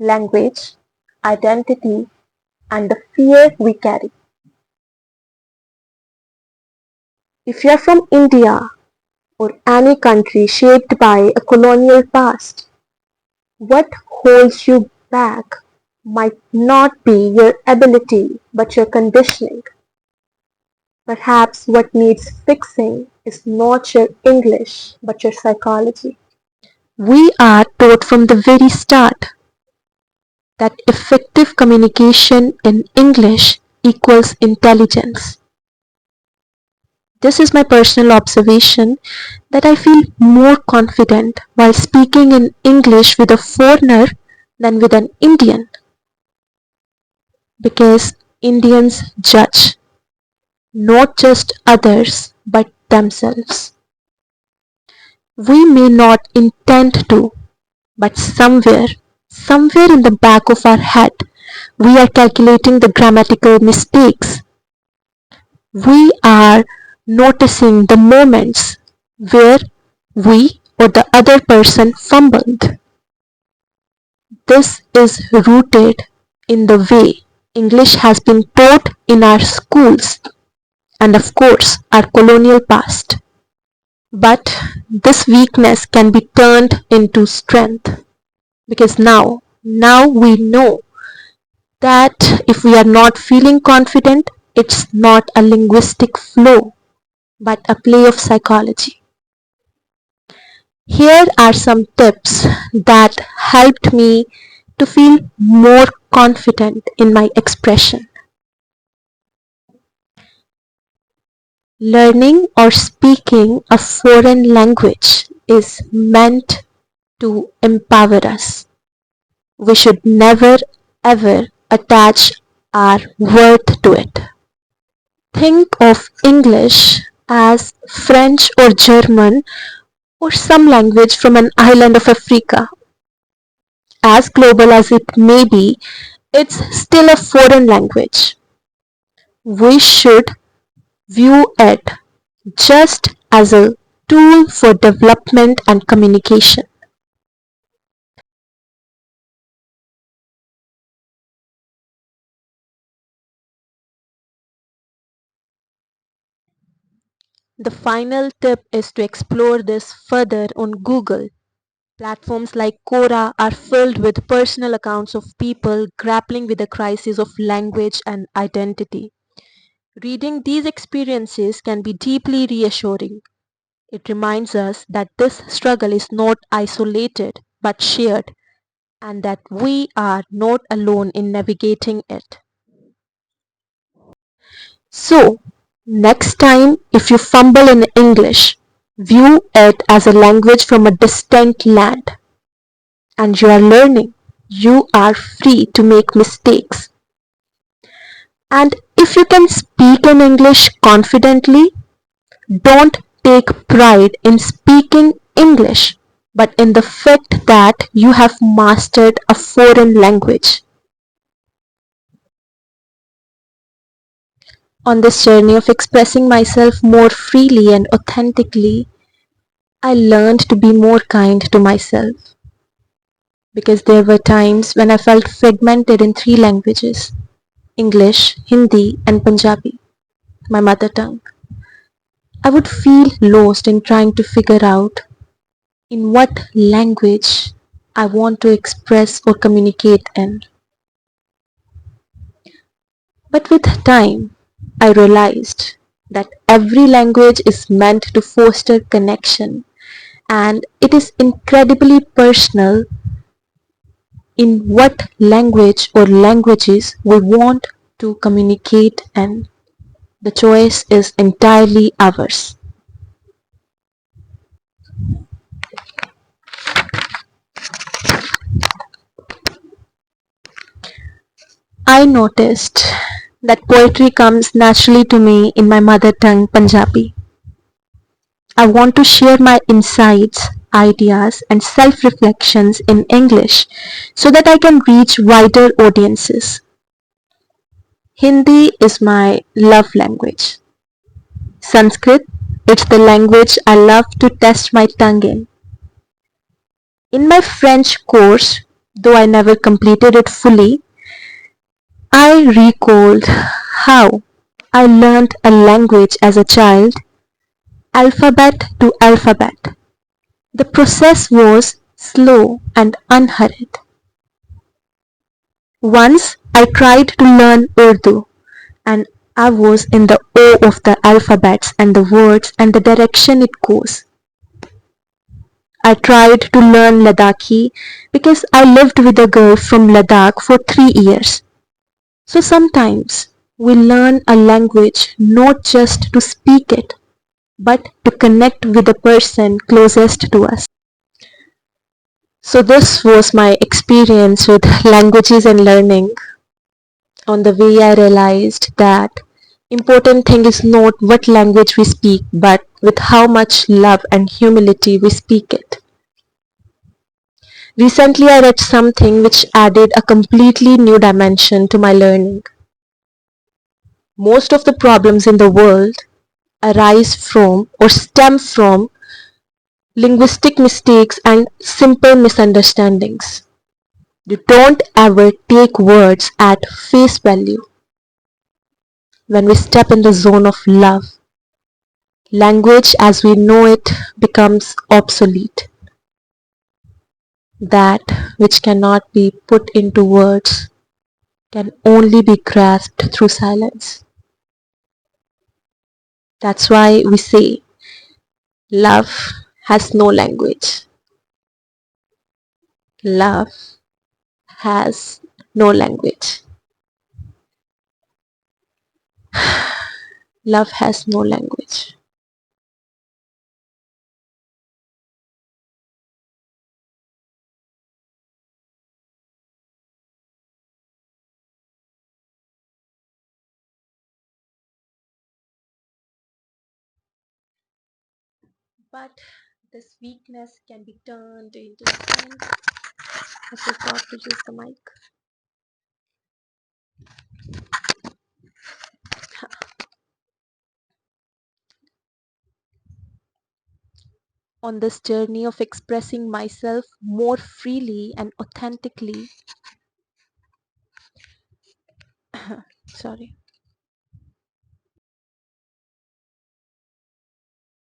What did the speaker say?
language, identity, and the fear we carry. If you are from India or any country shaped by a colonial past, what holds you back might not be your ability but your conditioning. Perhaps what needs fixing is not your English but your psychology. We are taught from the very start that effective communication in English equals intelligence. This is my personal observation that I feel more confident while speaking in English with a foreigner than with an Indian because Indians judge not just others but themselves. We may not intend to, but somewhere in the back of our head, we are calculating the grammatical mistakes. We are noticing the moments where we or the other person fumbled. This is rooted in the way English has been taught in our schools and, of course, our colonial past. But this weakness can be turned into strength because now we know that if we are not feeling confident, it's not a linguistic flow but a play of psychology. Here are some tips that helped me to feel more confident in my expression. Learning or speaking a foreign language is meant to empower us. We should never ever attach our worth to it. Think of English as French or German or some language from an island of Africa. As global as it may be, it's still a foreign language. We should view it just as a tool for development and communication. The final tip is to explore this further on Google. Platforms like Quora are filled with personal accounts of people grappling with the crisis of language and identity. Reading these experiences can be deeply reassuring. It reminds us that this struggle is not isolated but shared, and that we are not alone in navigating it. So, next time if you fumble in English, view it as a language from a distant land and you are learning. You are free to make mistakes. And if you can speak in English confidently, don't take pride in speaking English, but in the fact that you have mastered a foreign language. On this journey of expressing myself more freely and authentically, I learned to be more kind to myself because there were times when I felt fragmented in three languages: English, Hindi, and Punjabi, my mother tongue. I would feel lost in trying to figure out in what language I want to express or communicate in. But with time, I realized that every language is meant to foster connection and it is incredibly personal in what language or languages we want to communicate in. The choice is entirely ours. I noticed that poetry comes naturally to me in my mother tongue, Punjabi. I want to share my insights, ideas, and self reflections in English so that I can reach wider audiences. Hindi is my love language. Sanskrit, it's the language I love to test my tongue in. In my French course, Though I never completed it fully, I recalled how I learned a language as a child, alphabet to alphabet. The process was slow and unhurried. Once I tried to learn Urdu, and I was in the awe of the alphabets and the words and the direction it goes. I tried to learn Ladakhi because I lived with a girl from Ladakh for 3 years. So sometimes we learn a language not just to speak it, but to connect with the person closest to us. So this was my experience with languages and learning. On the way I realized that important thing is not what language we speak, but with how much love and humility we speak it. Recently I read something which added a completely new dimension to my learning. Most of the problems in the world arise from or stem from linguistic mistakes and simple misunderstandings. You don't ever take words at face value. When we step in the zone of love, language as we know it becomes obsolete. That which cannot be put into words can only be grasped through silence. That's why we say love has no language. Love has no language. Love has no language. But this weakness can be turned into strength. I forgot to use the mic. On this journey of expressing myself more freely and authentically, sorry,